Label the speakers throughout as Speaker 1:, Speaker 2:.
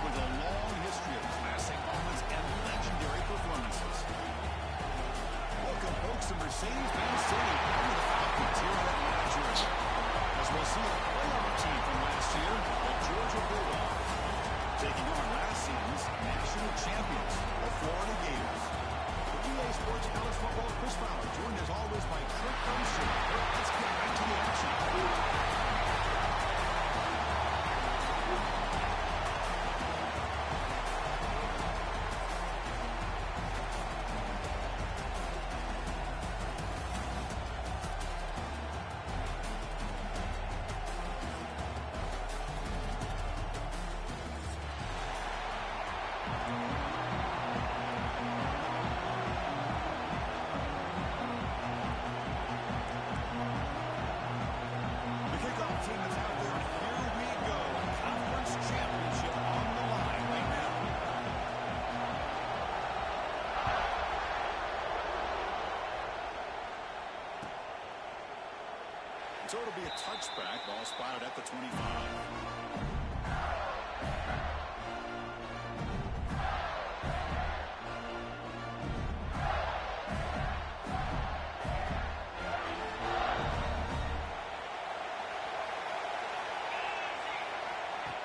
Speaker 1: with a long history of classic moments and legendary performances. Welcome, folks, to Mercedes-Benz Stadium, home of the Falcons here at Atlanta, Georgia. As we'll see a playoff team from last year, the Georgia Bulldogs, taking on last season's national champions, the Florida Gators. The EA Sports College Football Chris Fowler, joined as always by Kirk Herbstreit. Let's get back to the action. So it'll be a touchback, ball spotted at the 25.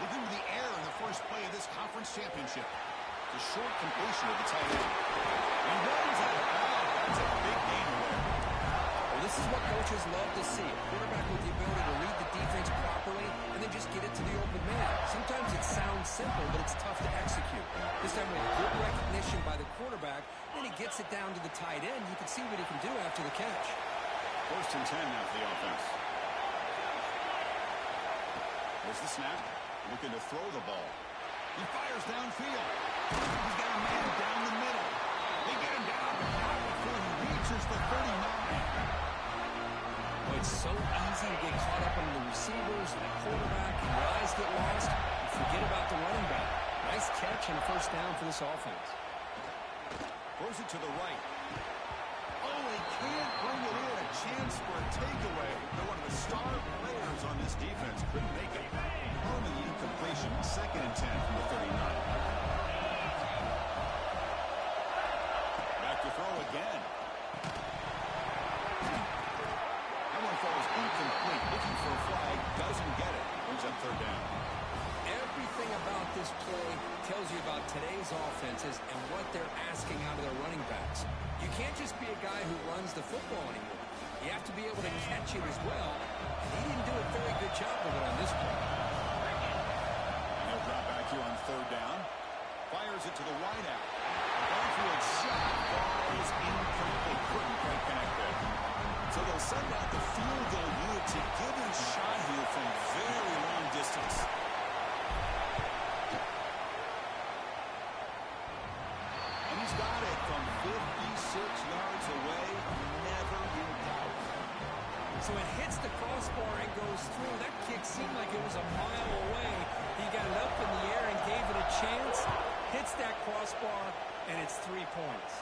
Speaker 1: Looking to the air in the first play of this conference championship. The short completion of the tight end. And runs out of bounds. That's a big gain there.
Speaker 2: This is what coaches love to see. A quarterback with the ability to read the defense properly and then just get it to the open man. Sometimes it sounds simple, but it's tough to execute. This time with good recognition by the quarterback, then he gets it down to the tight end. You can see what he can do after the catch.
Speaker 1: 1st and 10 now for the offense. There's the snap. Looking to throw the ball. He fires downfield. He's got a man down the middle. They get him down before he reaches the 39.
Speaker 2: It's so easy to get caught up on the receivers and the quarterback, and your eyes get lost. You forget about the running back. Nice catch and a first down for this offense.
Speaker 1: Throws it to the right. Oh, he can't bring it in. A chance for a takeaway. They're one of the star players on this defense. Couldn't make it. On the incompletion. 2nd and 10 from the 39. Back to throw again. Falls incomplete, looking for a flag, doesn't get it. Brings up 3rd down.
Speaker 2: Everything about this play tells you about today's offenses and what they're asking out of their running backs. You can't just be a guy who runs the football anymore. You have to be able to catch it as well. He didn't do a very good job of it on this play.
Speaker 1: And he'll drop back here on 3rd down. Fires it to the wide out. Garfield shot. Ball is incomplete. Couldn't quite connect there. So they'll send out the field goal unit to give it a shot here from very long distance. And he's got it from 56 yards away. Never in doubt.
Speaker 2: So it hits the crossbar and goes through. That kick seemed like it was a mile away. He got it up in the air and gave it a chance. Hits that crossbar, and it's 3 points.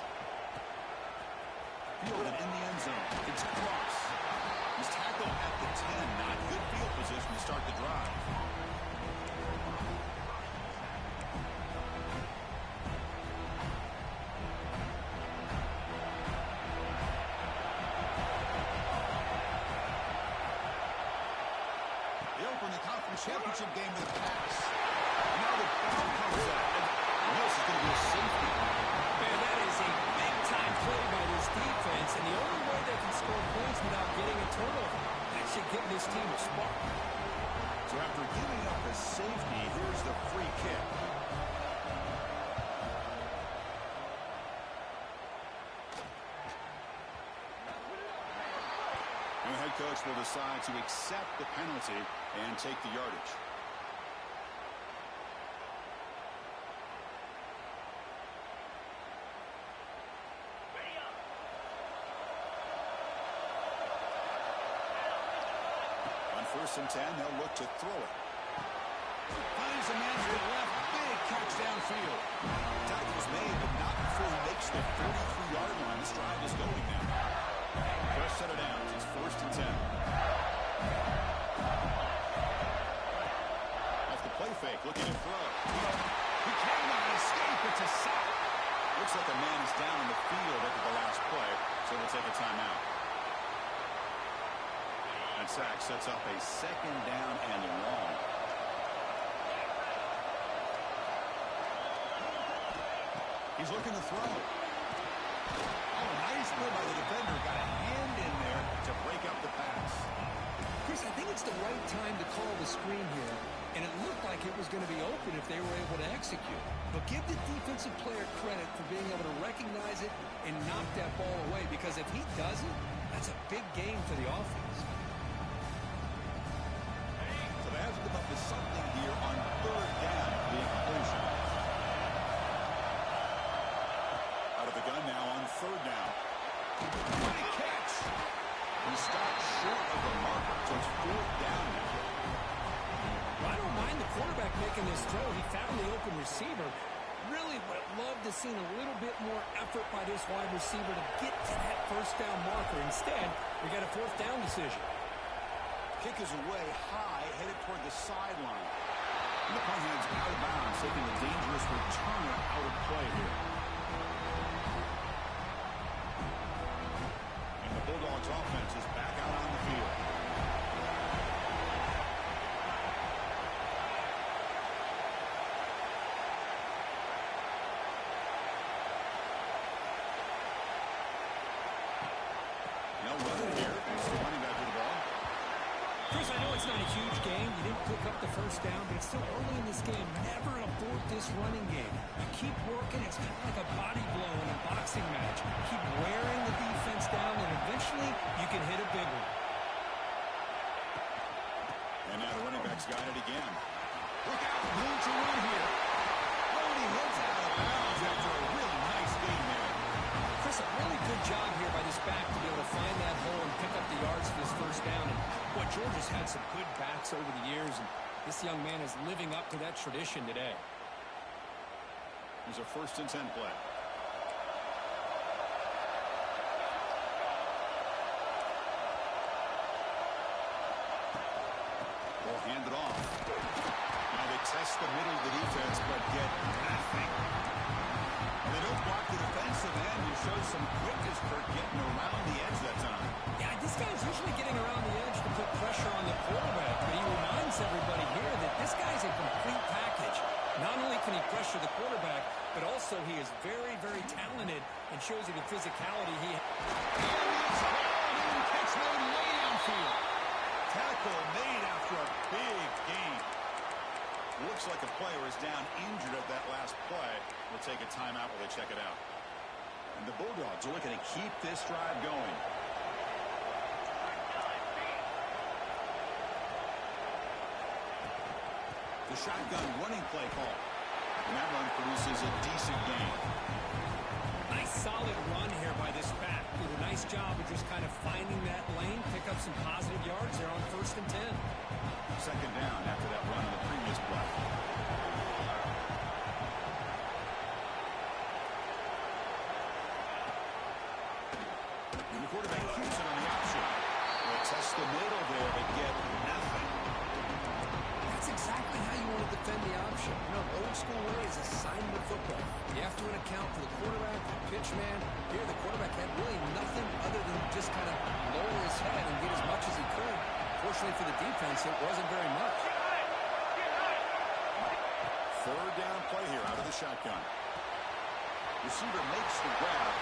Speaker 1: Fielded in the end zone. It's Cross. He's tackled at the 10. Not good field position to start the drive. They open the conference championship game with a pass. Now the ball comes out. And this is going to be a safety.
Speaker 2: Man, that is a big-time play by this defense, and the only way they can score points without getting a turnover. That should give this team a spark.
Speaker 1: So after giving up a safety, here's the free kick. And the head coach will decide to accept the penalty and take the yardage. On 1st and 10, they'll look to throw it. Finds a man to the left. Big catch downfield. Tackle's made, but not before he makes the 33-yard line. This drive is going now. First set of downs. It's 1st and 10. Off the play fake, looking to throw. Looks like a man is down on the field after the last play, so we'll take a timeout. And sack sets up a second down and long. He's looking to throw. Oh, nice play by the defender. Got a hand in there to break up the pass.
Speaker 2: Chris, I think it's the right time to call the screen here, and it looked like it was going to be open if they were able to execute. But give the defensive player credit for being able to recognize it and knock that ball away, because if he doesn't, that's a big game for the offense.
Speaker 1: So they have to come up with something here on third down for the incompletion. Out of the gun now on third down. What a catch! He stopped short of the marker, so it's fourth down now.
Speaker 2: Well, I don't mind the quarterback making this throw. He found the open receiver. Really would have loved to see a little bit more effort by this wide receiver to get to that first down marker. Instead, we got a fourth down decision.
Speaker 1: Kick is away high, headed toward the sideline. And the punt hand's out of bounds, taking the dangerous returner out of play here. And the Bulldogs offense is back out on the field. No weather here. It's the running back with the ball.
Speaker 2: Chris, I know it's not a huge game. You didn't pick up the first down, but it's still early in this game. Never abort this running game. You keep working. It's kind of like a body blow in a boxing match. Keep wearing the defense down, and eventually you can hit a big one.
Speaker 1: And now the running back's got it again. Look out, room to run here. Oh, and he heads out of bounds after a really nice game there.
Speaker 2: Chris, a really good job here by this back to be able to find that hole and pick up the yards for this first down. And boy, Georgia's had some good backs over the years, and this young man is living up to that tradition today.
Speaker 1: Here's a 1st and 10 play. Ball handed off. Now they test the middle of the defense, but get nothing. They don't block the defensive end. He shows some quickness for getting around the edge that time.
Speaker 2: Yeah, this guy's usually getting around the edge to put pressure on the quarterback, but he reminds everybody here that this guy's a complete package. Not only can he pressure the quarterback, but also he is very, very talented and shows you the physicality he has.
Speaker 1: Catch made way downfield. Tackle made after a big gain. Looks like a player is down injured at that last play. We'll take a timeout while they check it out. And the Bulldogs are looking to keep this drive going. The shotgun running play call. And that run produces a decent gain.
Speaker 2: Nice solid run here by this back. Did a nice job of just kind of finding that lane, pick up some positive yards there on 1st and 10.
Speaker 1: Second down after that run on the previous play. And the quarterback keeps it on the option. They'll test the middle there, but get nothing.
Speaker 2: That's exactly how you want to defend the option. You know, old school way is assignment football. You have to account for the quarterback, the pitch man. Here, the quarterback had really nothing other than just kind of lower his head and get as much as he could. Fortunately for the defense, it wasn't very much.
Speaker 1: Third down play here out of the shotgun. Receiver makes the grab.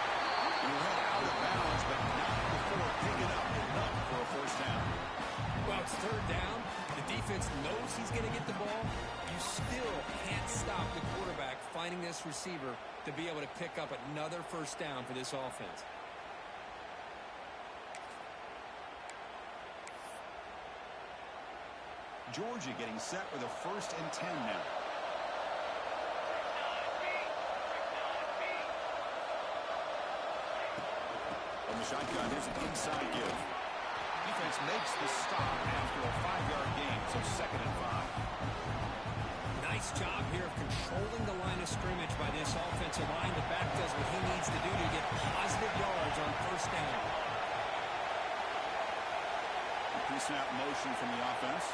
Speaker 1: He went out of bounds, but not before picking up enough for a first down.
Speaker 2: Well, it's third down. The defense knows he's going to get the ball. You still can't stop the quarterback finding this receiver to be able to pick up another first down for this offense.
Speaker 1: Georgia getting set with a 1st and 10 now. From the shotgun, here's an inside give. Defense makes the stop after a 5-yard gain, so 2nd and 5.
Speaker 2: Nice job here of controlling the line of scrimmage by this offensive line. The back does what he needs to do to get positive yards on first down.
Speaker 1: Pre-snap motion from the offense.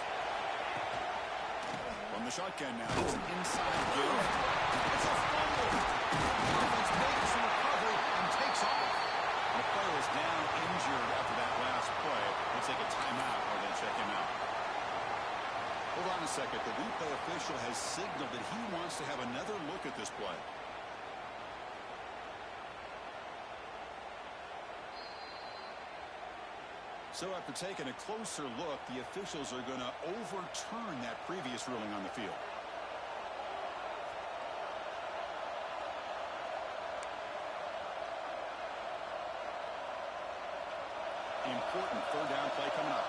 Speaker 1: From the the shotgun now. It's an inside give. It's a fumble. Offense makes some recovery and takes off. The player is down injured after that last play. We'll take a timeout or they check him out. Hold on a second. The replay official has signaled that he wants to have another look at this play. So after taking a closer look, the officials are going to overturn that previous ruling on the field. Important third down play coming up.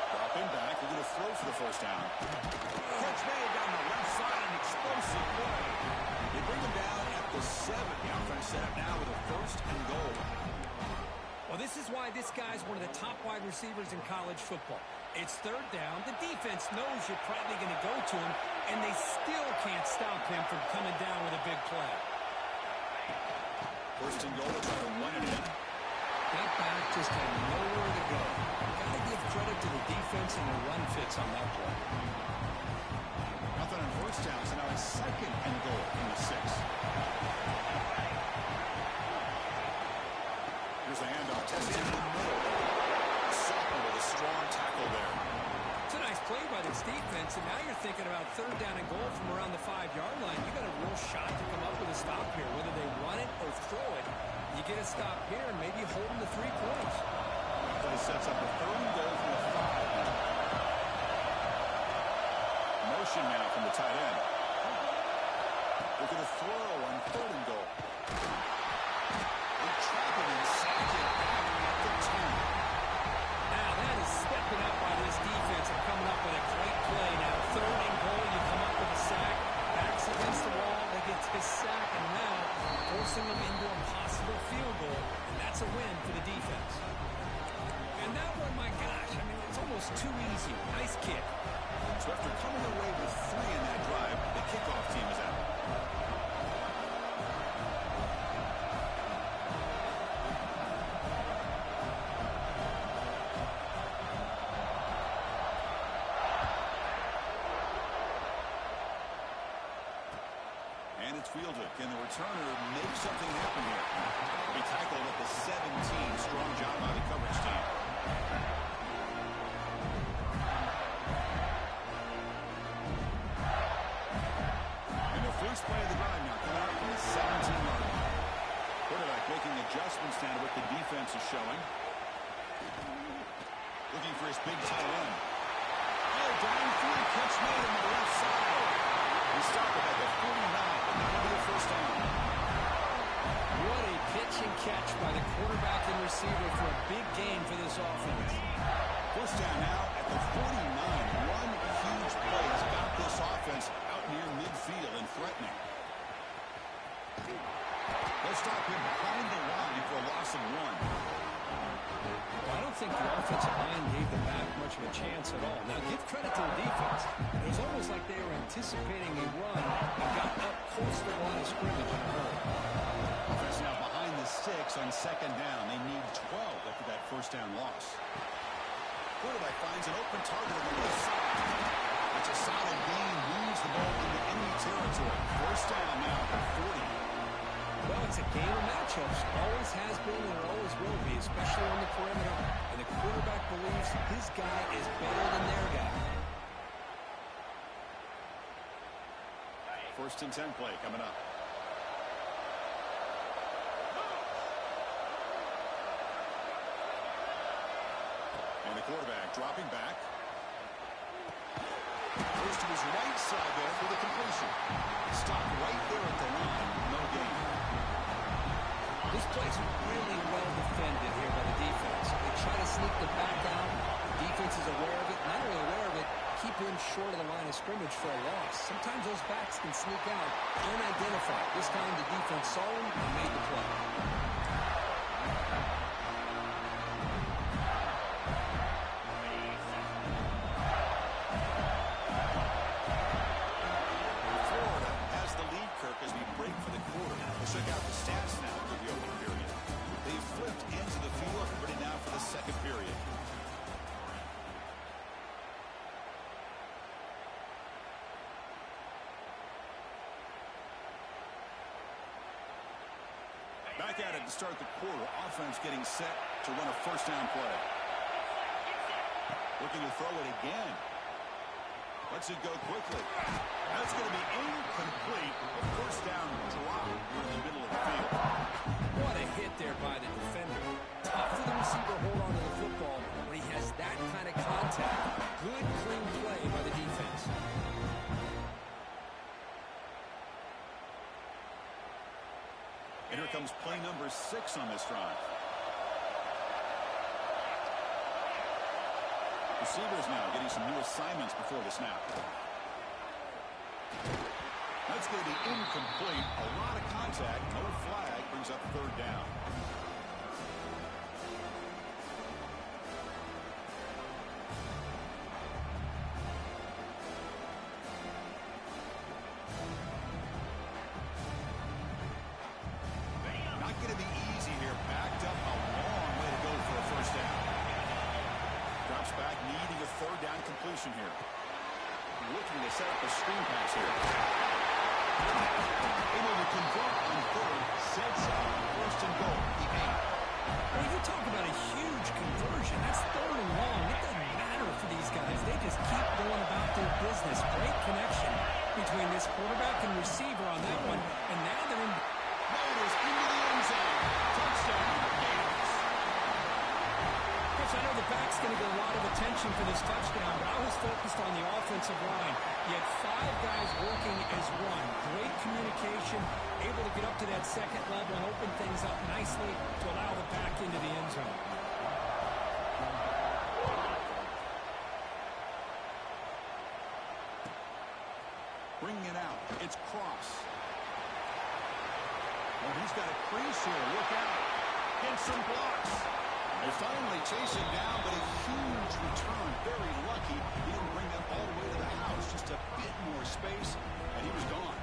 Speaker 1: Dropping back, we're going to throw for the first down. Catch made down the left side, an explosive play. They bring him down at the 7. The offense set up now with a first and goal.
Speaker 2: Well, this is why this guy's one of the top wide receivers in college football. It's third down. The defense knows you're probably going to go to him, and they still can't stop him from coming down with a big play.
Speaker 1: First and goal, trying to run it in.
Speaker 2: That back just had nowhere to go. Got to give credit to the defense and the run fits on that play.
Speaker 1: Nothing on first down, so now it's second and goal from the 6. Here's a handoff, tested in the middle. Sopper with a strong tackle there.
Speaker 2: It's a nice play by this defense, and now you're thinking about third down and goal from around the 5-yard line. You got a real shot to come up with a stop here, whether they run it or throw it. You get a stop here and maybe hold them to 3 points.
Speaker 1: Play sets up a third and goal from the 5. Motion now from the tight end. Look at the throw on third and goal. They trap him and sack it back at the 10.
Speaker 2: Now that is stepping up by this defense and coming up with a great play. Now third and goal, you come up with a sack. Backs against the wall, they get his sack, and now forcing them into a possible field goal, and that's a win for the defense. And that one, my gosh, I mean, it's almost too easy. Nice kick.
Speaker 1: So after coming away with 3 in that drive, the kickoff team is out. And it's fielded. Can the returner make something happen here? He tackled at the 17. Strong job by the coverage team. And the first play of the drive now coming out from the 17-yard line. Quarterback making adjustments now to what the defense is showing. Looking for his big tight end. Oh, downfield catch made on the left side. He stopped it at the 49. First down.
Speaker 2: What a pitch and catch by the quarterback and receiver for a big gain for this offense.
Speaker 1: First down now at the 49. One huge play has got this offense out near midfield and threatening. They'll stop him behind the line for a loss of 1.
Speaker 2: I don't think the offensive line gave them back much of a chance at all. Now, give credit to the defense. It was almost like they were anticipating a run and got up close to the line of scrimmage in a hurry.
Speaker 1: Offense now behind the 6 on second down. They need 12 after that first down loss. Quarterback finds an open target on the left side. It's a solid gain, moves the ball into enemy territory. First down now at the 40.
Speaker 2: Well, it's a game of matchups. Always has been and it always will be, especially on the perimeter. And the quarterback believes his guy is better than their guy.
Speaker 1: First and 10 play coming up. And the quarterback dropping back. Goes to his right side there for the completion. Stopped right there at the line. No gain.
Speaker 2: This play's really well defended here by the defense. They try to sneak the back out. The defense is aware of it. Not only aware of it, keep him short of the line of scrimmage for a loss. Sometimes those backs can sneak out unidentified. This time the defense saw him and made the play.
Speaker 1: Florida has the lead, Kirk, as we break for the quarter. We'll check out the stats now for the opening period. They've flipped into the field, ready now for the second period. Back at it to start the quarter. Offense getting set to run a first down play. Looking to throw it again. Lets it go quickly. That's going to be incomplete. A first down drop in the middle of the field.
Speaker 2: What a hit there by the defender. Tough for the receiver to hold on to the football when he has that kind of contact. Good, clean play by the defense.
Speaker 1: And here comes play number 6 on this drive. Receivers now getting some new assignments before the snap. That's going to be incomplete. A lot of contact. No flag. Brings up third down. Not going to be easy here. Backed up a long way to go for a first down. Drops back, needing a third down completion here. Looking to set up a screen pass here. Able to convert on third. Sets up first and goal. The 8.
Speaker 2: Well, you talk about a huge conversion. That's third and long. It doesn't matter for these guys. They just keep going about their business. Great connection between this quarterback and receiver on that one. And now they're in.
Speaker 1: Motors into the end zone. Touchdown. Gators.
Speaker 2: I know the back's going to get a lot of attention for this touchdown, but I was focused on the offensive line. You had 5 guys working as one. Great communication, able to get up to that second level and open things up nicely to allow the back into the end zone.
Speaker 1: Bringing it out. It's Cross. Well, he's got a crease here. Look out. Gets some blocks. They finally chase him down, but a huge return. Very lucky. He didn't bring them all the way to the house. Just a bit more space, and he was gone.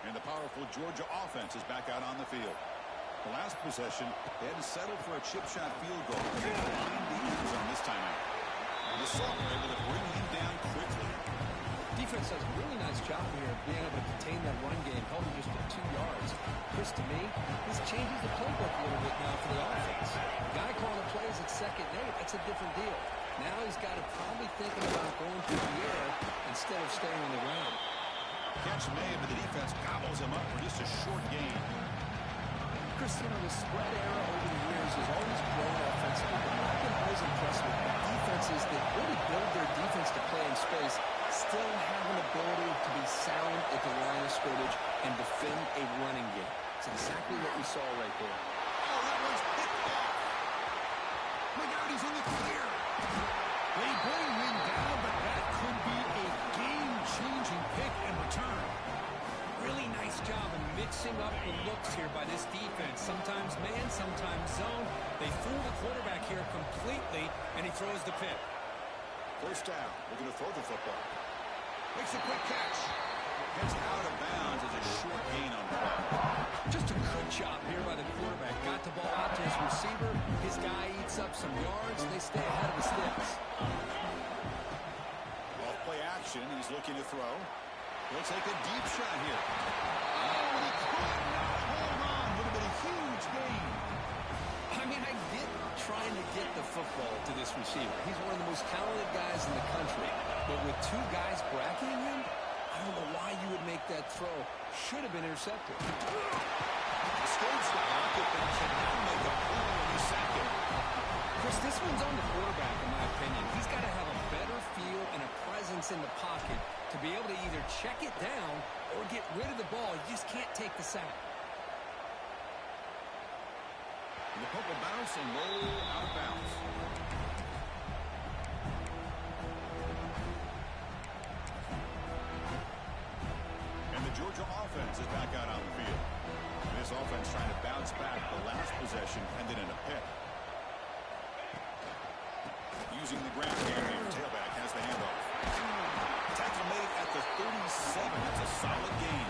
Speaker 1: And the powerful Georgia offense is back out on the field. The last possession, they had to settle for a chip shot field goal. They find the end zone this time out. The Soft were able to bring him down quickly.
Speaker 2: Defense does a really nice job here of being able to contain that run game, held him just to 2 yards. Chris, to me, this changes the playbook a little bit now for the offense. The guy calling the plays at second and 8, that's a different deal. Now he's got to probably thinking about going through the air instead of staying on the ground.
Speaker 1: Catch made, but the defense gobbles him up for just a short gain.
Speaker 2: Chris, you know, the spread era over the years has always grown offensively, but what I've been always impressed with defenses that really build their defense to play in space still have an ability to be sound at the line of scrimmage and defend a running game. It's exactly what we saw right there.
Speaker 1: Oh, that one's picked off. Look out, he's in the clear. They bring him down, but that could be a game-changing pick and return.
Speaker 2: Really nice job of mixing up the looks here by this defense. Sometimes man, sometimes zone. They fool the quarterback here completely, and he throws the pick.
Speaker 1: First down. Looking to throw the football. Makes a quick catch. Gets out of bounds as a short gain on the play.
Speaker 2: Just a good job here by the quarterback. Got the ball out to his receiver. His guy eats up some yards. They stay ahead of the sticks.
Speaker 1: Off play action. He's looking to throw. He'll take a deep shot here. Oh, he could not hold on. Would have been a huge gain.
Speaker 2: I mean, I get trying to get the football to this receiver. He's one of the most talented guys in the country. But with 2 guys bracketing him, I don't know why you would make that throw. Should have been intercepted.
Speaker 1: Escapes the pocket, but cannot make a play when he sacked it.
Speaker 2: Chris, this one's on the quarterback, in my opinion. He's got to have a better feel and a presence in the pocket to be able to either check it down or get rid of the ball. You just can't take the sack.
Speaker 1: And the punt will bounce and roll out of bounds. And the Georgia offense is back out on the field. And this offense trying to bounce back. The last possession ended in a pick. Using the ground game here. Tailback has the handoff. Tackle made at the 37. That's a solid gain.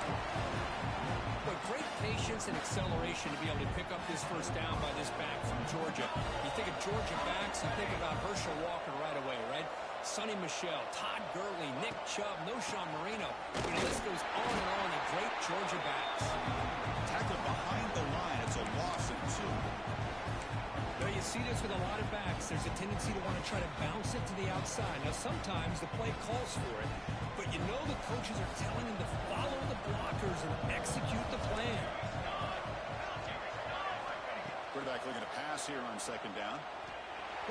Speaker 2: boy, great patience and acceleration to be able to pick up this first down by this back from Georgia. You think of Georgia backs, you think about Herschel Walker right away, right? Sonny Michel, Todd Gurley, Nick Chubb, Knowshon Moreno. The list goes on and on of great Georgia backs.
Speaker 1: Tackled behind the line. It's a loss of 2.
Speaker 2: Now you see this with a lot of backs. There's a tendency to want to try to bounce it to the outside. Now sometimes the play calls for it, but you know the coaches are telling them to follow the blockers and execute the plan.
Speaker 1: Quarterback looking to pass here on 2nd down.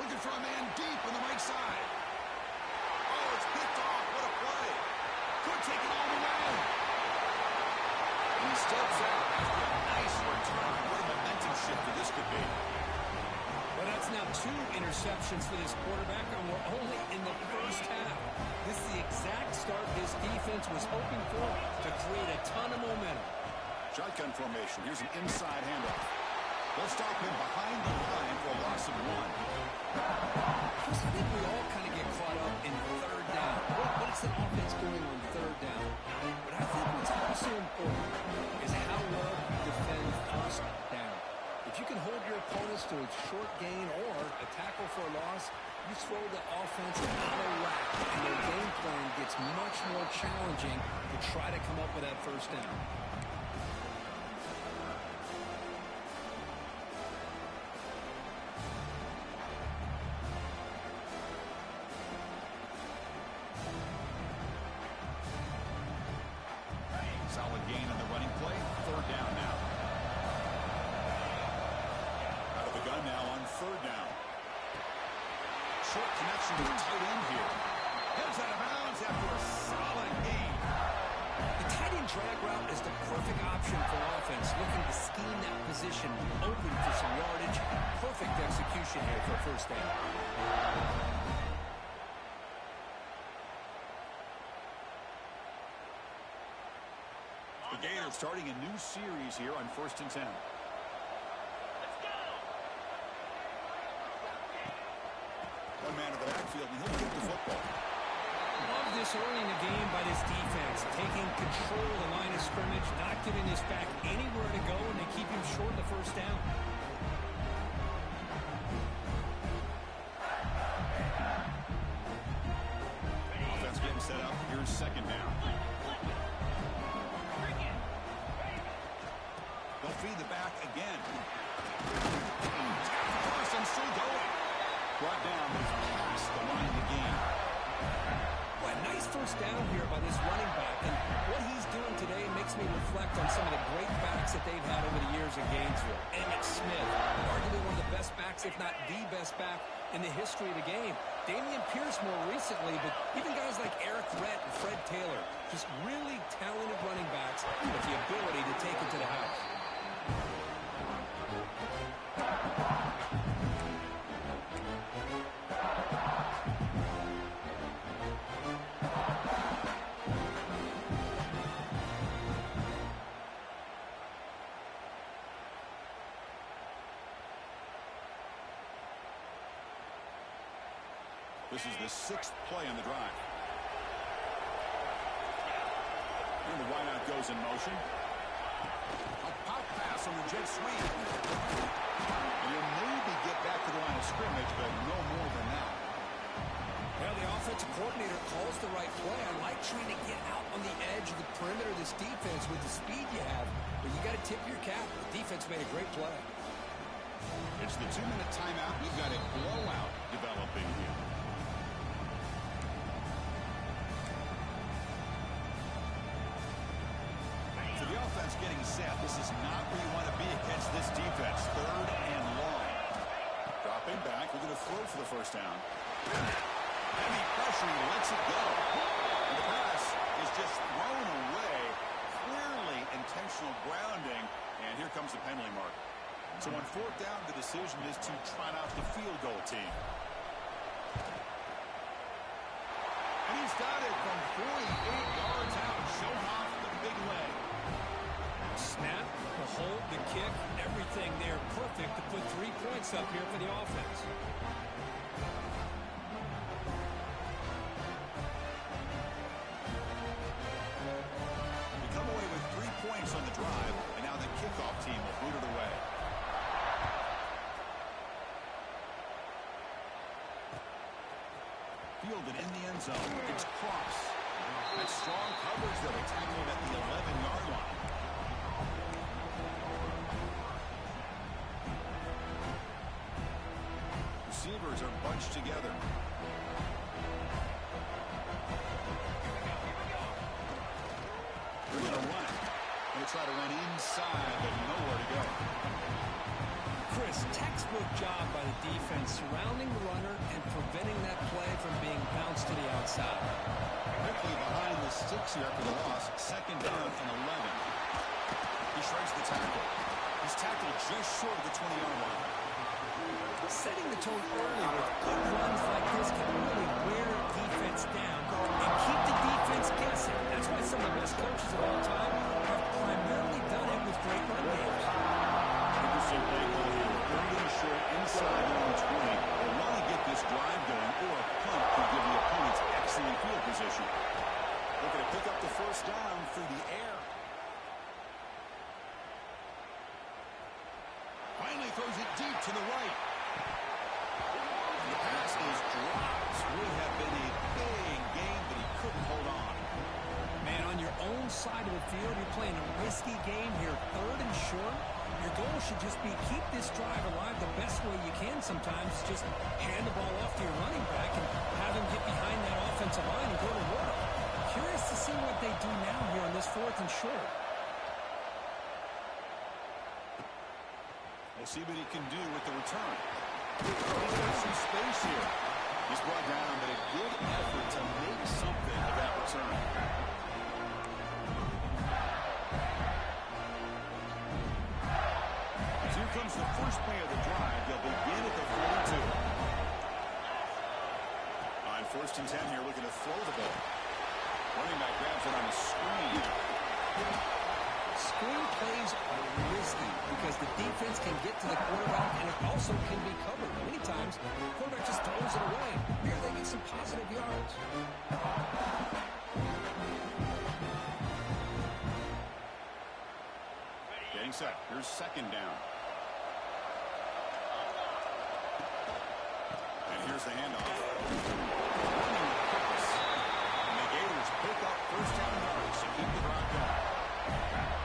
Speaker 1: Looking for a man deep on the right side. Oh, it's picked off. What a play. Could take it all the way. He steps out after a nice return. What a momentum shifter this could be.
Speaker 2: Well, that's now 2 interceptions for this quarterback, and we're only in the first half. This is the exact start his defense was hoping for to create a ton of momentum.
Speaker 1: Shotgun formation. Here's an inside handoff. They'll stop him behind the line for a loss of 1.
Speaker 2: Chris, I think we all kind of get caught up in 3rd down. What's an offense doing on 3rd down? But I think what's also important is how well you defend 1st down. If you can hold your opponents to a short gain or a tackle for a loss, you throw the offense out of whack, and their game plan gets much more challenging to try to come up with that 1st down.
Speaker 1: Solid gain on the running play. 3rd down now. Out of the gun now on 3rd down. Short connection to the tight end here. Heads out of bounds after a solid gain.
Speaker 2: The tight end drag route is the perfect option for offense, looking to scheme that position open for some yardage. Perfect execution here for 1st down.
Speaker 1: The Gators starting a new series here on 1st and 10. One man in the backfield, and he'll get the football.
Speaker 2: Love this early in the game by this defense, taking control of the line of scrimmage, not giving this back anywhere to go, and they keep him short of the 1st down.
Speaker 1: Offense getting set up. Here's 2nd down. They'll feed the back again. First and still going. Brought down past the line of the game.
Speaker 2: Well, nice 1st down here by this running back, and what he's doing today makes me reflect on some of the great backs that they've had over the years in Gainesville. Emmitt Smith, arguably one of the best backs, if not the best back in the history of the game. Damian Pierce more recently, but even guys like Eric Rhett and Fred Taylor, just really talented running backs with the ability to take it to the house.
Speaker 1: This is the 6th play on the drive. And the wideout goes in motion. A pop pass on the jet sweep. And he'll maybe get back to the line of scrimmage, but no more than that.
Speaker 2: Well, the offensive coordinator calls the right play. I like trying to get out on the edge of the perimeter of this defense with the speed you have, but you got to tip your cap. The defense made a great play.
Speaker 1: It's the 2-minute timeout. We've got a blowout developing here. So the offense getting set. This is not where you want to be against this defense. 3rd and long. Dropping back. We're going to throw for the 1st down. Heavy pressure. He lets it go. And the pass is just thrown away. Clearly intentional grounding. And here comes the penalty mark. So on 4th down, the decision is to trot out the field goal team. And he's got it from 48 yards out. Showing off the big leg.
Speaker 2: Snap, the hold, the kick, everything there perfect to put 3 points up here for the offense.
Speaker 1: We come away with 3 points on the drive, kickoff team will boot it away. Fielded in the end zone. It's Cross. That's strong coverage, though. They tackled at the 11-yard line. Receivers are bunched together. They're going to run it. They'll try to run inside, but nowhere to go.
Speaker 2: Chris, textbook job by the defense surrounding the runner and preventing that play from being bounced to the outside.
Speaker 1: Quickly behind the sticks here after the loss. Second down and 11. He shreds the tackle. He's tackled just short of the 20-yard line.
Speaker 2: Setting the tone early with good runs like this can really wear a defense down and keep the defense guessing. That's why some of the best coaches of all time have primarily done it with great run games.
Speaker 1: Interesting play call here. Third and short inside the 20. They want to get this drive going, or a punt could give the opponents excellent field position. Looking to pick up the first down through the air. Finally throws it deep to the right. The pass is dropped. Would have been a big game, but he couldn't hold on.
Speaker 2: Man, on your own side of the field, you're playing a risky game here. Third and short. Your goal should just be keep this drive alive the best way you can sometimes. Just hand the ball off to your running back and have him get behind that offensive line and go to work. Curious to see what they do now here on this fourth and short.
Speaker 1: We'll see what he can do with the return. He's got some space here. He's brought down, but a good effort to make something of that return. As here comes the first play of the drive. They'll begin at the 42. On first and 10 here, looking to throw the ball. Running back grabs it on a screen.
Speaker 2: Screen plays are risky because the defense can get to the quarterback and it also can be covered. Many times, the quarterback just throws it away. Here they get some positive yards.
Speaker 1: Getting set. Here's second down. And here's the handoff. Running across. And the Gators pick up first down yards to keep the drive going.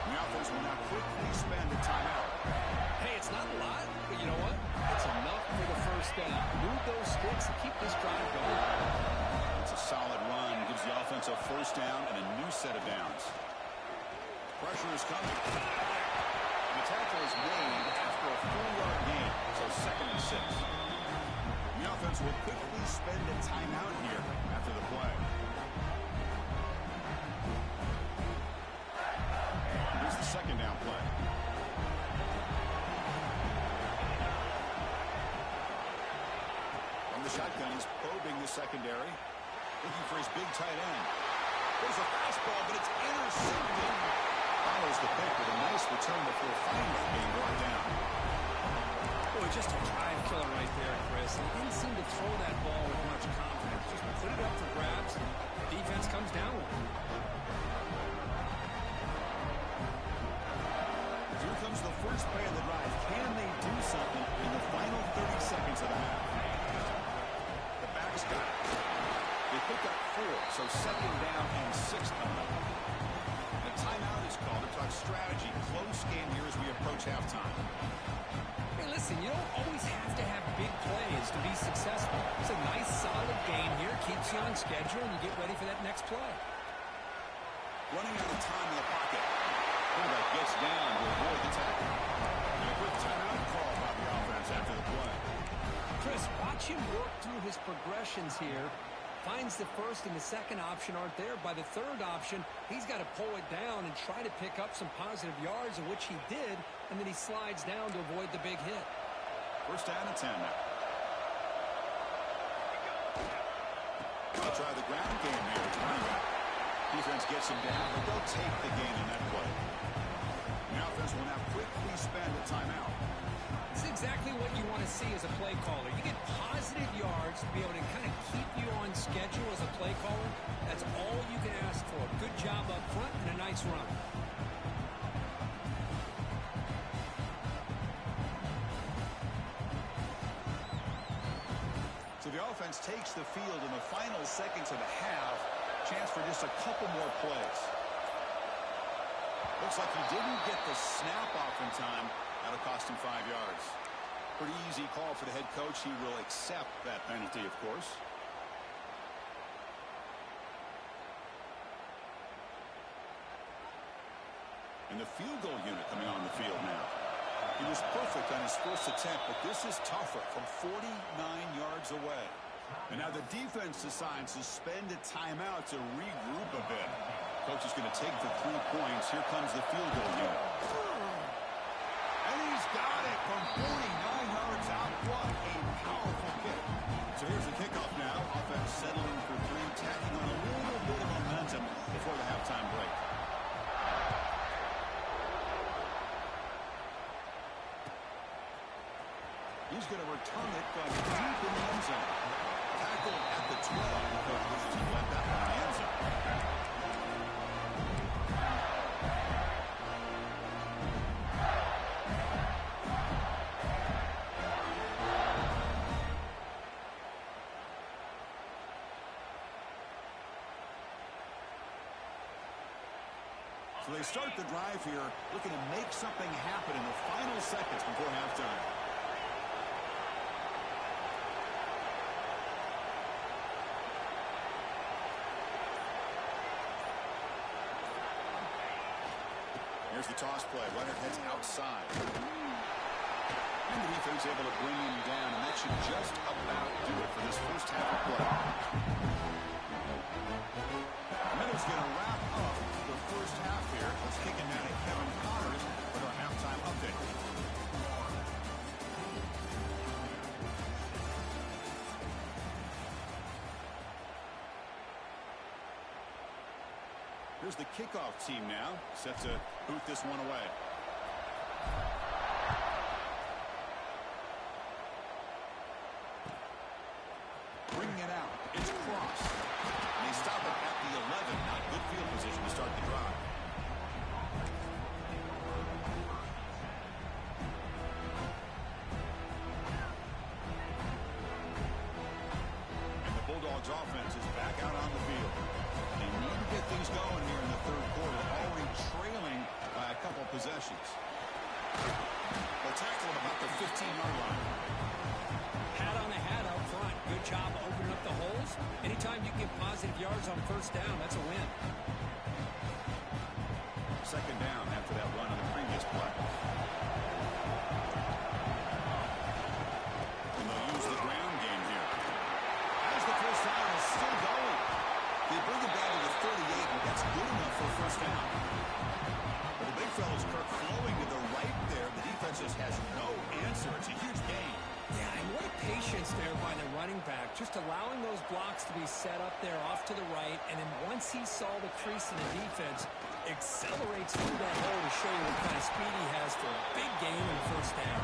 Speaker 1: The offense will now quickly spend a timeout.
Speaker 2: Hey, it's not a lot, but you know what? It's enough for the first down. Move those sticks and keep this drive going.
Speaker 1: It's a solid run. Gives the offense a first down and a new set of downs. Pressure is coming. The tackle is made after a 4-yard gain, so second and 6. The offense will quickly spend a timeout here after the play. Here's the second down play. From the shotgun, he's probing the secondary. Looking for his big tight end. There's a fastball, but it's intercepted. Follows the pick with a nice return before finally being brought down.
Speaker 2: Boy, just a drive killer right there, Chris. He didn't seem to throw that ball with much confidence. Just put it up for grabs. Defense comes down with it.
Speaker 1: Here comes the first play of the drive. Can they do something in the final 30 seconds of the half? The backs got it. They pick up 4, so second down and 6 coming up. The timeout is called to talk strategy. Close game here as we approach halftime.
Speaker 2: Hey, listen, you don't always have to have big plays to be successful. It's a nice, solid game here. Keeps you on schedule, and you get ready for that next play.
Speaker 1: Running out of time in the pocket. Quarterback gets down to avoid the tackle. And a quick timeout call by the offense after the play.
Speaker 2: Chris, watch him work through his progressions here. Finds the first and the second option aren't there. By the third option, he's got to pull it down and try to pick up some positive yards, of which he did, and then he slides down to avoid the big hit.
Speaker 1: First down and 10 now. They'll try the ground game here. Defense gets him down, but they'll take the gain in that play. The offense will now quickly spend a timeout.
Speaker 2: It's exactly what you want to see as a play caller. You get positive yards to be able to kind of keep you on schedule as a play caller. That's all you can ask for. Good job up front and a nice run.
Speaker 1: So the offense takes the field in the final seconds of the half. Chance for just a couple more plays. Looks like he didn't get the snap off in time. That'll cost him 5 yards. Pretty easy call for the head coach. He will accept that penalty, of course. And the field goal unit coming on the field now. He was perfect on his first attempt, but this is tougher from 49 yards away. And now the defense decides to spend a timeout to regroup a bit. Coach is going to take the 3 points. Here comes the field goal unit. And he's got it from 49 yards out. What a powerful kick. So here's the kickoff now. Offense settling for 3, tacking on a little bit of momentum before the halftime break. He's going to return it from deep in the end zone. Tackled at the 12. Coach wishes he left that one in the end zone. So they start the drive here, looking to make something happen in the final seconds before halftime. Here's the toss play. Leonard heads outside. And the defense able to bring him down, and that should just about do it for this first half of play. Minutes going to wrap up the first half here. Let's kick it down to Kevin Connors with our halftime update. Here's the kickoff team now, set to boot this one away. Bringing it out, it's Cross. And they stop it at the 11. Not good field position to start the drive. And the Bulldogs offense is back out on the field. They need to get things going here in the third quarter. Already trailing by a couple possessions. They'll tackle him about the 15-yard line.
Speaker 2: Hat on the hat up front. Good job opening up the holes. Anytime you get positive yards on first down, that's a win.
Speaker 1: Second down after that run on the previous play. And they'll use the ground game here. As the first down is still going. They bring it down to the 38, and that's good enough for a first down. But the big fella's Kirk flowing to the right there. The defense just has no answer. It's a huge gain.
Speaker 2: Yeah, and what a patience there by the running back. Just allowing those blocks to be set up there off to the right, and then once he saw the crease in the defense, accelerates through that hole to show you what kind of speed he has for a big gain in the first down.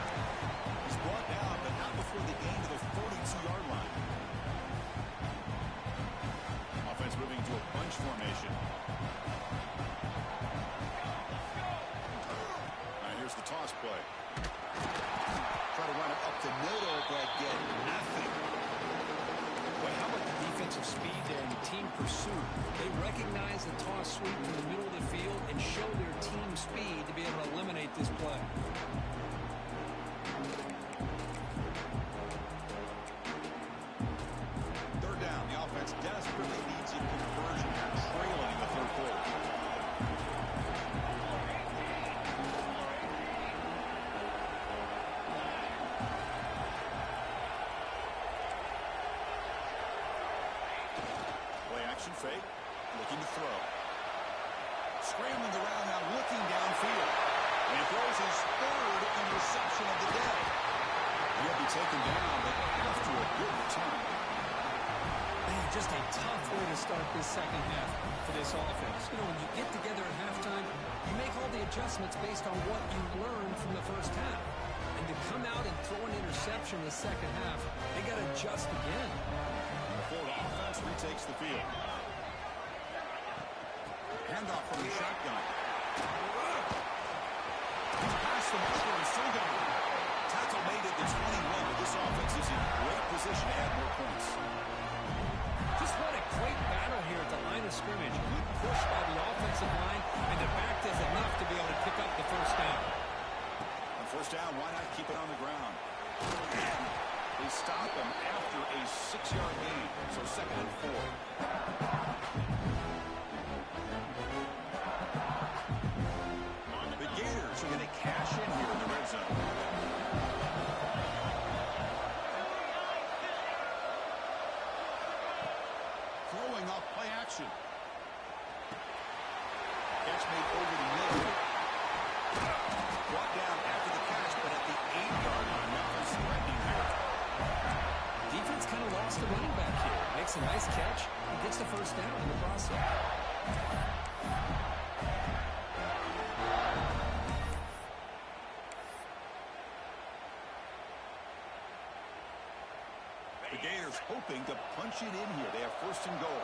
Speaker 1: He's brought down, but not before the gain to the 42-yard line. Offense moving to a bunch formation. Here's the toss play. Try to run it up the middle, but get nothing.
Speaker 2: But how about the defensive speed there and the team pursuit? They recognize the toss sweep from the middle of the field and show their team speed to be able to eliminate this play.
Speaker 1: Third down. The offense desperately needs a conversion here, trailing in the third quarter. Fake, looking to throw. Scrambling around now, looking downfield. And he throws his third interception of the day. He'll be taken down, but after a good return.
Speaker 2: Man, just a tough way to start this second half for this offense. You know, when you get together at halftime, you make all the adjustments based on what you learned from the first half. And to come out and throw an interception in the second half, they got to adjust again.
Speaker 1: The Florida offense retakes the field. Handoff from the shotgun. He's past the marker and still got it. Tackle made it to 21, but this offense is in great position to add more points. first down. Why not keep it on the ground? They stop him after a 6-yard gain. So 2nd and 4. The Gators are going to cash in here in the red zone. Throwing off play action. Catch made over the middle. Brought down after the catch, but at the 8-yard line. Memphis threatening here.
Speaker 2: Defense kind of lost the running back here. Makes a nice catch and gets the first down in the process.
Speaker 1: The Gators hoping to punch it in here. They have 1st and goal.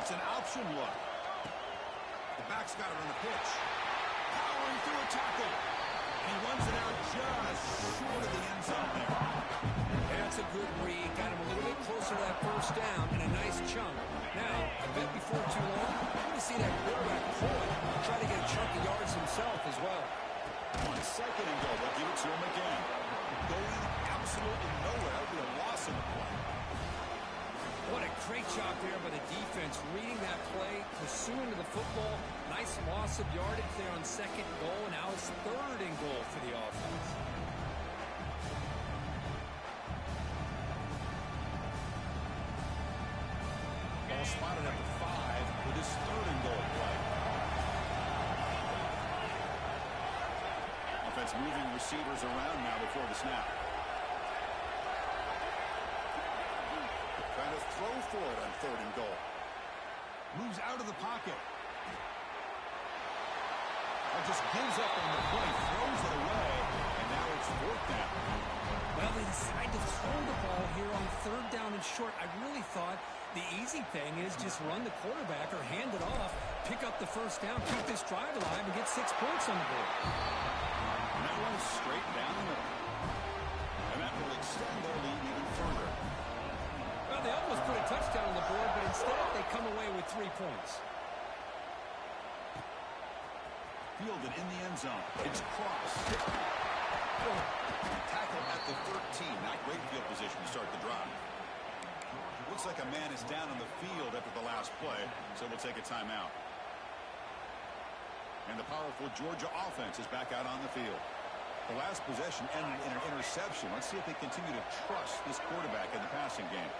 Speaker 1: It's an option look. The back's got it on the pitch. Powering through a tackle. He runs it out just short of the end zone there.
Speaker 2: That's a good read. Got him a little bit closer to that first down and a nice chunk. Now, I bet before too long, we're going to see that quarterback pull it and try to get a chunk of yards himself as well.
Speaker 1: On 2nd and goal, they'll give it to him again. Going absolutely nowhere. That'll be a loss in the play.
Speaker 2: What a great job there by the defense, reading that play, pursuing to the football. Nice loss of yardage there on 2nd goal, and now it's 3rd and goal for the offense.
Speaker 1: Ball spotted at the 5 with his 3rd and goal play. Offense moving receivers around now before the snap. Trying to throw for it on 3rd and goal. Moves out of the pocket. Just gives up on the play, throws it away, and now it's 4th down.
Speaker 2: Well, they decide to throw the ball here on 3rd down and short. I really thought the easy thing is just run the quarterback or hand it off, pick up the first down, keep this drive alive, and get 6 points on the board.
Speaker 1: And that one straight down the middle. And that will extend their lead even further.
Speaker 2: Well, they almost put a touchdown on the board, but instead they come away with 3 points.
Speaker 1: Fielded in the end zone. It's crossed. Tackle at the 13. Not great field position to start the drive. Looks like a man is down on the field after the last play, so we'll take a timeout. And the powerful Georgia offense is back out on the field. The last possession ended in an interception. Let's see if they continue to trust this quarterback in the passing game.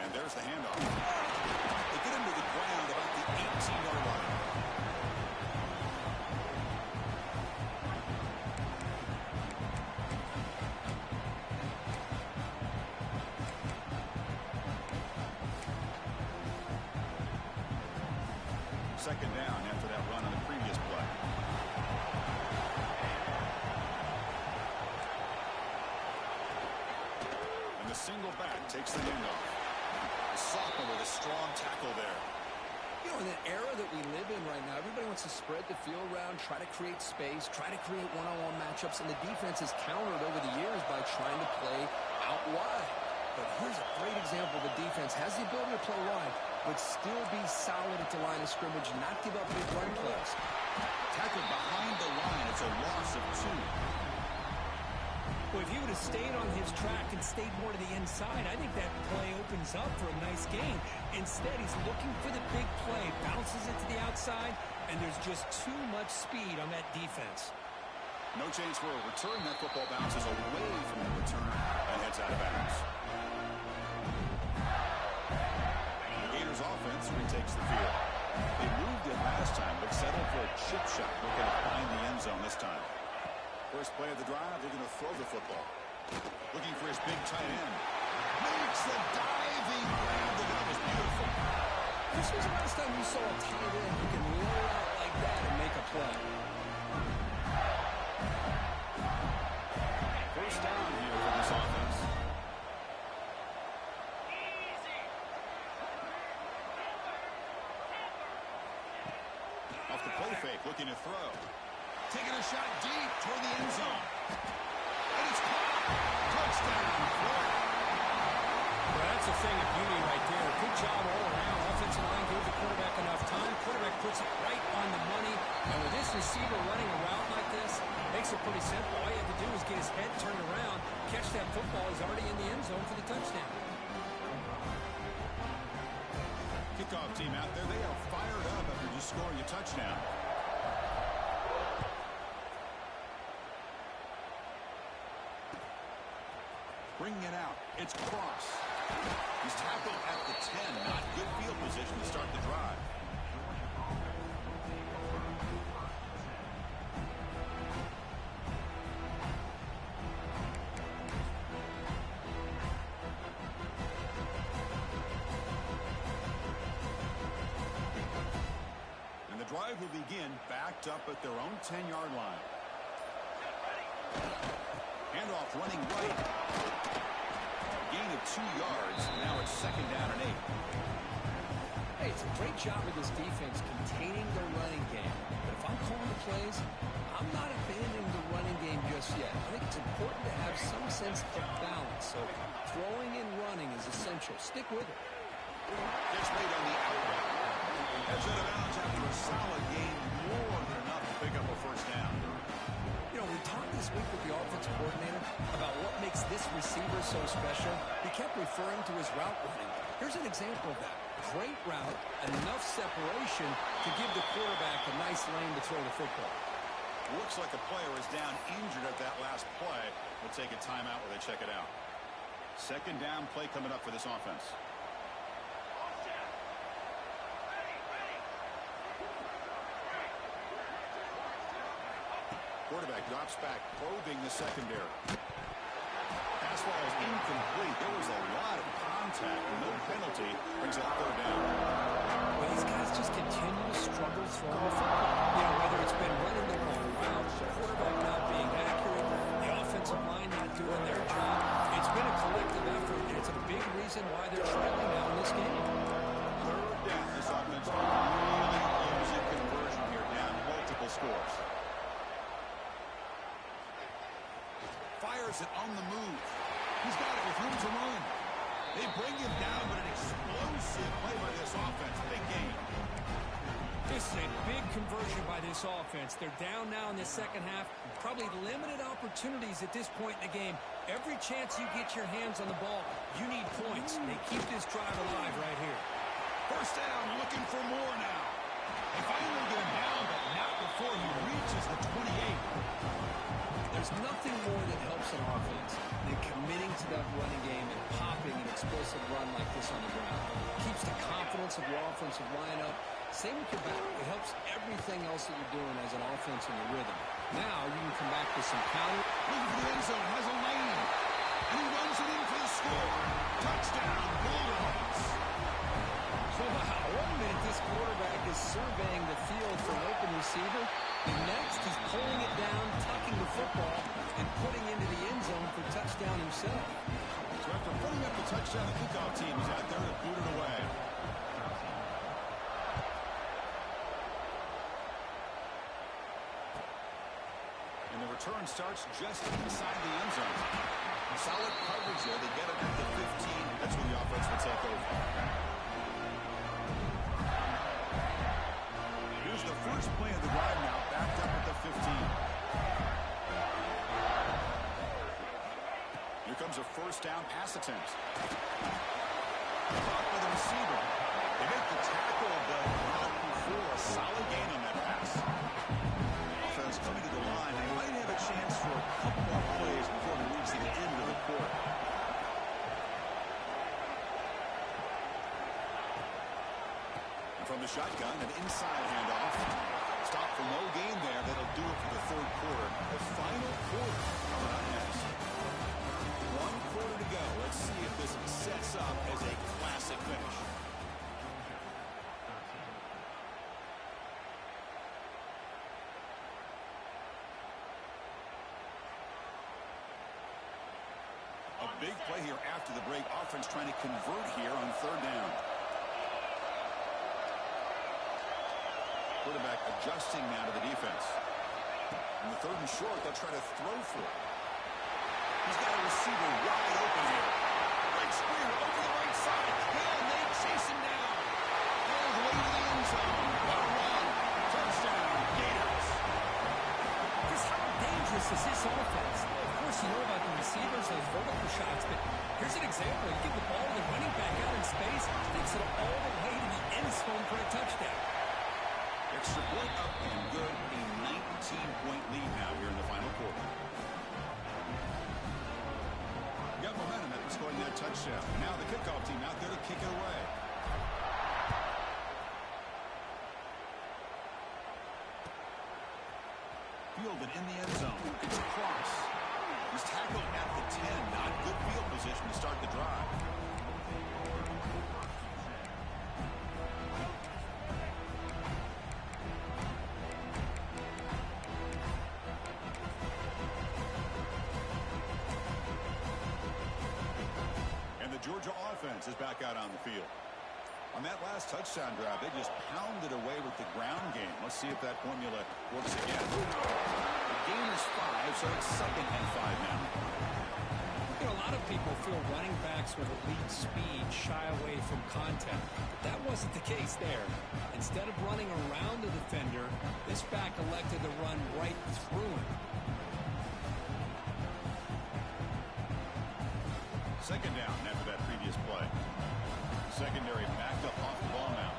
Speaker 1: And there's the handoff. They get him to the ground about the 18-yard line. Second down after that run on the previous play. And the single back takes the handoff. The sophomore with a strong tackle there.
Speaker 2: You know, in the era that we live in right now, everybody wants to spread the field around, try to create space, try to create one-on-one matchups, and the defense has countered over the years by trying to play out wide. But here's a great example. The defense has the ability to play wide, but still be solid at the line of scrimmage, not give up big run plays.
Speaker 1: Tackled behind the line. It's a loss of 2.
Speaker 2: Well, if he would have stayed on his track and stayed more to the inside, I think that play opens up for a nice gain. Instead, he's looking for the big play, bounces it to the outside, and there's just too much speed on that defense.
Speaker 1: No chance for a return. That football bounces away from the return and heads out of bounds. The Gators offense retakes the field. They moved it last time, but settled for a chip shot. Looking to find the end zone this time. First play of the drive, they're going to throw the football. Looking for his big tight end. Makes the diving grab. That was beautiful.
Speaker 2: This was the last time we saw a tight end who can roll out like that and make a play.
Speaker 1: First down here for this offense. Off the play fake, looking to throw. Taking a shot deep toward the end zone. And it's caught. Touchdown, Florida.
Speaker 2: Well, that's a thing of beauty right there. Good job all around. Offensive line gave the quarterback enough time. Quarterback puts it right on the money. And with this receiver running a route like this, makes it pretty simple. All you have to do is get his head turned around, catch that football. He's already in the end zone for the touchdown.
Speaker 1: Kickoff team out there, they are fired up after just scoring a touchdown. Bringing it out, it's Cross. He's tackled at the 10, not good field position to start the drive. And the drive will begin backed up at their own 10-yard line. Handoff running right. Gain of 2 yards. Now it's 2nd down and 8.
Speaker 2: Hey, it's a great job of this defense containing the running game. But if I'm calling the plays, I'm not abandoning the running game just yet. I think it's important to have some sense of balance. So throwing and running is essential. Stick with it.
Speaker 1: Gets made on the outlet. Heads out of bounds after a solid gain. More than enough to pick up a 1st down.
Speaker 2: You know, we talked this week with the offensive coordinator about what makes this receiver so special. He kept referring to his route running. Here's an example of that. Great route, enough separation to give the quarterback a nice lane to throw the football.
Speaker 1: Looks like the player is down injured at that last play. We'll take a timeout where they check it out. 2nd down play coming up for this offense. Quarterback drops back, probing the secondary. Pass ball is incomplete. There was a lot of contact. No penalty. Brings up 3rd down.
Speaker 2: Well, these guys just continue to struggle throwing the football. You know, whether it's been running the wrong route, the quarterback not being accurate, the offensive line not doing their job. It's been a collective effort, and it's a big reason why they're trailing now in this game.
Speaker 1: 3rd down. This offense really using conversion here, down multiple scores. Fires it on the move. He's got it with room to run. They bring him down, but an explosive play by this offense. Big game.
Speaker 2: This is a big conversion by this offense. They're down now in the 2nd half. Probably limited opportunities at this point in the game. Every chance you get your hands on the ball, you need points. They keep this drive alive right here.
Speaker 1: 1st down, looking for more now. They finally get him down, but not before he reaches the 28.
Speaker 2: There's nothing more that helps an offense than committing to that running game and popping an explosive run like this on the ground. Keeps the confidence of your offensive lineup. Same with your back. It helps everything else that you're doing as an offense in your rhythm. Now you can come back with some power.
Speaker 1: Looking for the end zone, has a lane. And he runs it in for the score. Touchdown, Bulldogs.
Speaker 2: So, wow, 1 minute this quarterback is surveying the field for an open receiver. And next, he's pulling it down, tucking the football, and putting into the end zone for touchdown himself.
Speaker 1: So after putting up the touchdown, the kickoff team is out there to boot it away. And the return starts just inside the end zone. Solid coverage there. They get it at the 15. That's where the offense will take over. Here's the first play of the drive now, backed up at the 15. Here comes a 1st down pass attempt. Caught by the receiver. They make the tackle, but not before a solid gain on that pass. Offense coming to the line. They might have a chance for a couple more plays before we reach the end of the quarter. From the shotgun, an inside handoff. Stop for no gain there. That'll do it for the 3rd quarter. The final quarter coming up next. 1 quarter to go. Let's see if this sets up as a classic finish. A big play here after the break. Offense trying to convert here on 3rd down. Quarterback adjusting now to the defense. In the 3rd and short, they'll try to throw for it. He's got a receiver wide open here. Great screen over the right side. And they chase him down. All the way to the end zone. What a run. Touchdown, Gators.
Speaker 2: dangerous is this offense? Of course, you know about the receivers, those vertical shots, but here's an example. You give the ball to the running back out in space, takes it all the way to the end zone for a touchdown.
Speaker 1: Extra point up and good. A 19-point lead now here in the final quarter. Got momentum after scoring that touchdown. Now the kickoff team out there to kick it away. Fielded in the end zone. It's a cross. He's tackled at the 10. Not good field position to start the drive. And the Georgia offense is back out on the field. On that last touchdown drive, they just pounded away with the ground game. Let's see if that formula works again. The game is 5, so it's 2nd and 5 now.
Speaker 2: You know, a lot of people feel running backs with elite speed shy away from contact. But that wasn't the case there. Instead of running around the defender, this back elected to run right through him.
Speaker 1: 2nd down after that previous play. Secondary backed up off the ball now.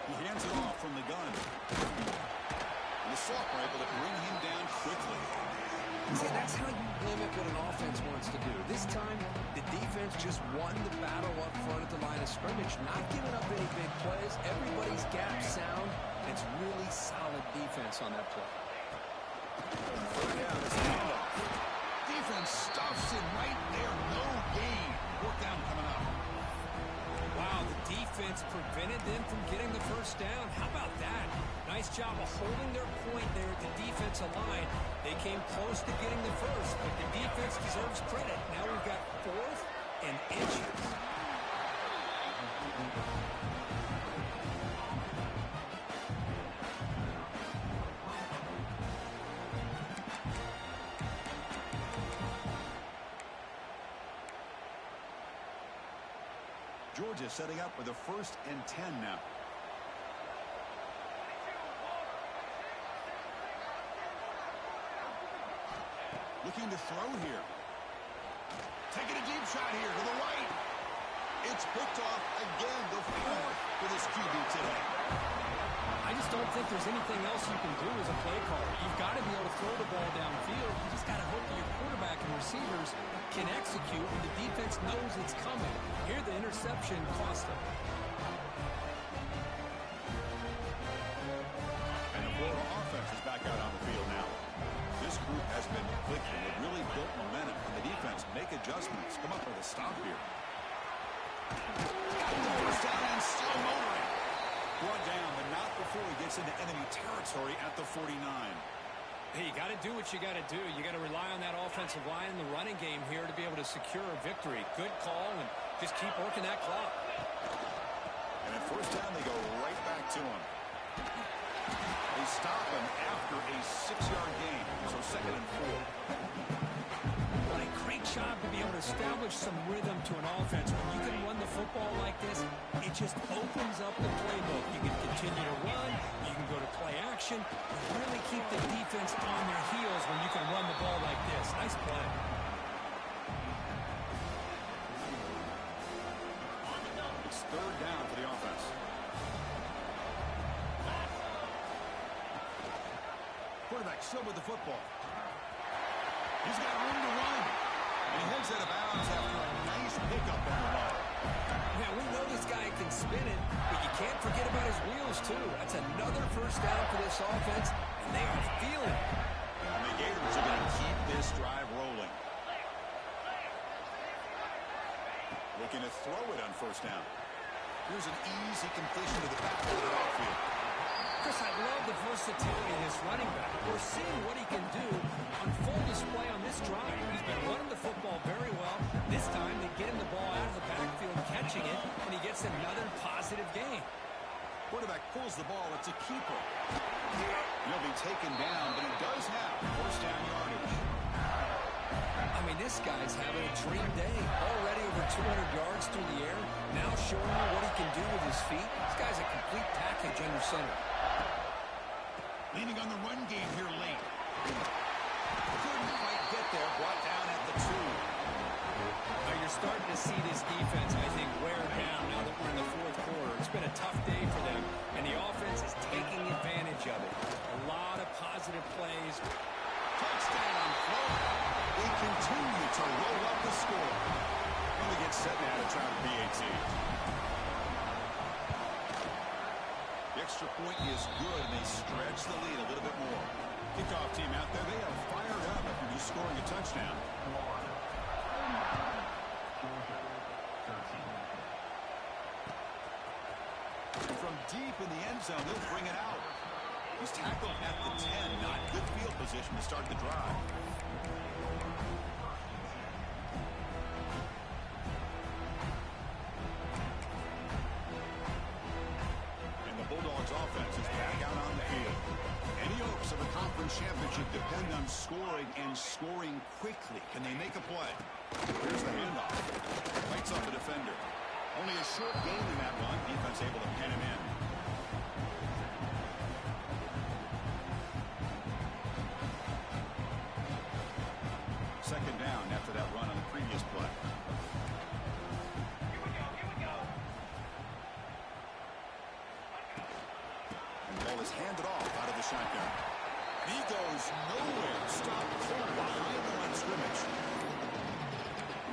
Speaker 1: He hands it off from the gun. And the Soft are able to bring him down quickly.
Speaker 2: See, that's how you limit what an offense wants to do. This time, the defense just won the battle up front at the line of scrimmage, not giving up any big plays. Everybody's gap sound. It's really solid defense on that play.
Speaker 1: Yeah, this handoff. Defense stuffs him right there. No gain. Fourth down coming up.
Speaker 2: Wow, the defense prevented them from getting the first down. How about that? Nice job of holding their point there at the defensive line. They came close to getting the first, but the defense deserves credit. Now we've got 4th and inches.
Speaker 1: Georgia setting up for the 1st and 10 now. Looking to throw here. Taking a deep shot here to the right. It's picked off again, the 4th for this QB today.
Speaker 2: I just don't think there's anything else you can do as a play caller. You've got to be able to throw the ball downfield. You just got to hope that your quarterback and receivers can execute, and the defense knows it's coming. Here, the interception cost them.
Speaker 1: And the Florida offense is back out on the field now. This group has been clicking. It really built momentum. And the defense make adjustments. Come up with a stop here. Got the first down and still motoring. Brought down, but not before he gets into enemy territory at the 49.
Speaker 2: Hey, you got to do what you got to do. You got to rely on that offensive line in the running game here to be able to secure a victory. Good call, and just keep working that clock.
Speaker 1: And at first down, they go right back to him. They stop him after a 6-yard gain, so 2nd and 4.
Speaker 2: What a great job to be able to establish some rhythm to an offense. When you can run the football like this, it just opens up the playbook. You can continue to run. You can go to play action. You really keep the defense on their heels when you can run the ball like this. Nice play.
Speaker 1: It's 3rd down for the offense. Quarterback still with the football. He's got room to run. And he heads out of bounds after a nice pickup on the ball.
Speaker 2: Yeah, we know this guy can spin it, but you can't forget about his wheels, too. That's another first down for this offense, and they are feeling it.
Speaker 1: And the Gators are going to keep this drive rolling. Looking to throw it on first down. Here's an easy completion to the back of the outfield.
Speaker 2: Chris, I love the versatility of this running back. We're seeing what he can do on full display on this drive. He's been running the football very well. This time, they get him the ball out of the backfield, catching it, and he gets another positive gain.
Speaker 1: Quarterback pulls the ball. It's a keeper. He'll be taken down, but he does have first down yardage.
Speaker 2: I mean, this guy's having a dream day. Already over 200 yards through the air. Now showing you what he can do with his feet. This guy's a complete package under center.
Speaker 1: Leaning on the run game here late.
Speaker 2: Couldn't quite get there. Brought down at the 2. Now you're starting to see this defense, I think, wear down now that we're in the fourth quarter. It's been a tough day for them, and the offense is taking advantage of it. A lot of positive plays.
Speaker 1: Touchdown, Florida. They continue to roll up the score. When they get set now to try the PAT. The extra point is good, and they stretch the lead a little bit more. Kickoff team out there, they are fired up after just scoring a touchdown. From deep in the end zone, they'll bring it out. He's tackled at the 10. Not good field position to start the drive. And the Bulldogs offense is back out on the field. Any hopes of a conference championship depend on scoring and scoring quickly. Can they make a play? Here's the handoff. Lights up the defender. Only a short gain in that one. Defense able to pin him in. Second down after that run on the previous play. And the ball is handed off out of the shotgun. He goes nowhere. Stop cold behind the line of scrimmage.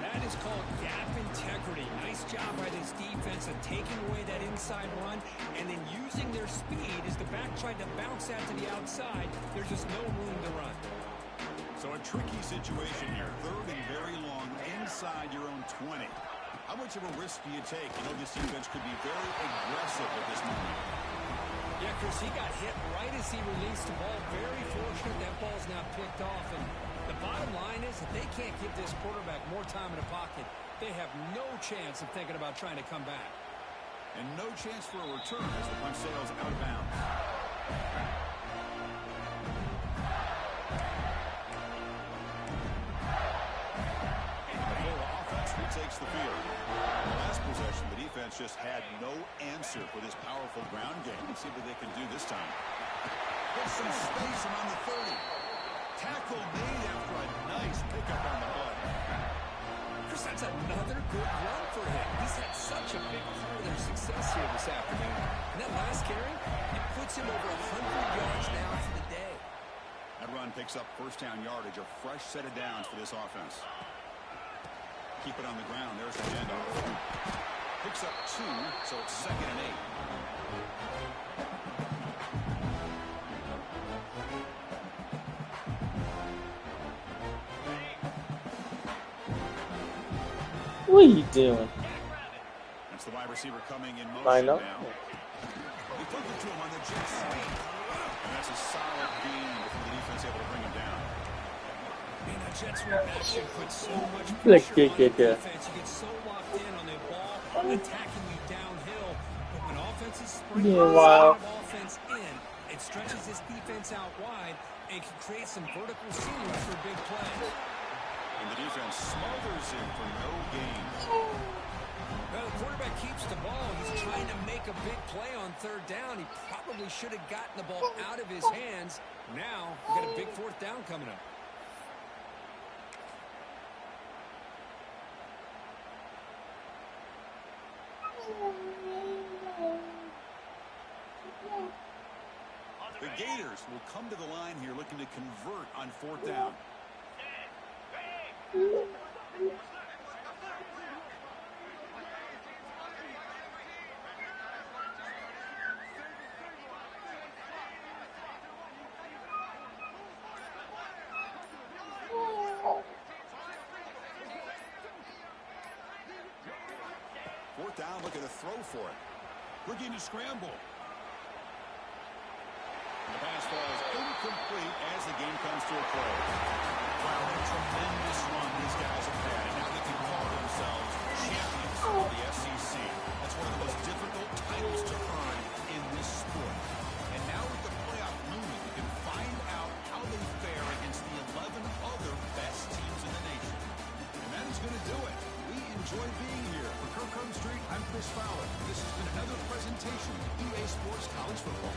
Speaker 2: That is called gap integrity. Nice job by this defense of taking away that inside run and then using their speed as the back tried to bounce that to the outside. There's just no room to run.
Speaker 1: So a tricky situation here. Third and very long inside your own 20. How much of a risk do you take? You know, this defense could be very aggressive at this moment.
Speaker 2: Yeah, Chris, he got hit right as he released the ball. Very fortunate that ball's now picked off. And the bottom line is that they can't give this quarterback more time in the pocket. They have no chance of thinking about trying to come back.
Speaker 1: And no chance for a return as the punt sails out of bounds. Takes the field. The last possession, the defense just had no answer for this powerful ground game. Let's see what they can do this time. There's some space around the 30. Tackle made after a nice pickup on the butt.
Speaker 2: Chris, that's another good run for him. He's had such a big part of their success here this afternoon. And that last carry, it puts him over 100 yards now for the day.
Speaker 1: That run picks up first down yardage, a fresh set of downs for this offense. Keep it on the ground. There's the handoff. Picks up 2, so it's 2nd and
Speaker 3: 8. What are you doing?
Speaker 1: That's the wide receiver coming in motion
Speaker 3: Line up.
Speaker 1: now. He took it to him on the jet sweep. And that's a solid gain before the defense able to bring him down.
Speaker 2: Man, that jet sweep action puts so much
Speaker 3: Let's
Speaker 2: pressure on the
Speaker 3: get there.
Speaker 2: defense. You get so locked in on the ball, attacking you downhill. But when offense is springing
Speaker 3: Meanwhile,
Speaker 2: offense in, it stretches this defense out wide and can create some vertical ceilings for big plays.
Speaker 1: And the defense smothers him for no gain.
Speaker 2: Well, the quarterback keeps the ball. He's trying to make a big play on third down. He probably should have gotten the ball out of his hands. Now, we've got a big fourth down coming up.
Speaker 1: The Gators will come to the line here looking to convert on fourth down. Fourth down, looking to throw for it. Looking to scramble. The pass falls incomplete as the game comes to a close. Wow, what a tremendous run these guys have had, and now they can call themselves champions of the SEC. That's one of the most difficult titles to earn in this sport. And now with the playoff looming, we can find out how they fare against the 11 other best teams in the nation. And that is going to do it. We enjoy being here. For Kirk Street, I'm Chris Fowler. This has been another presentation of EA Sports College Football.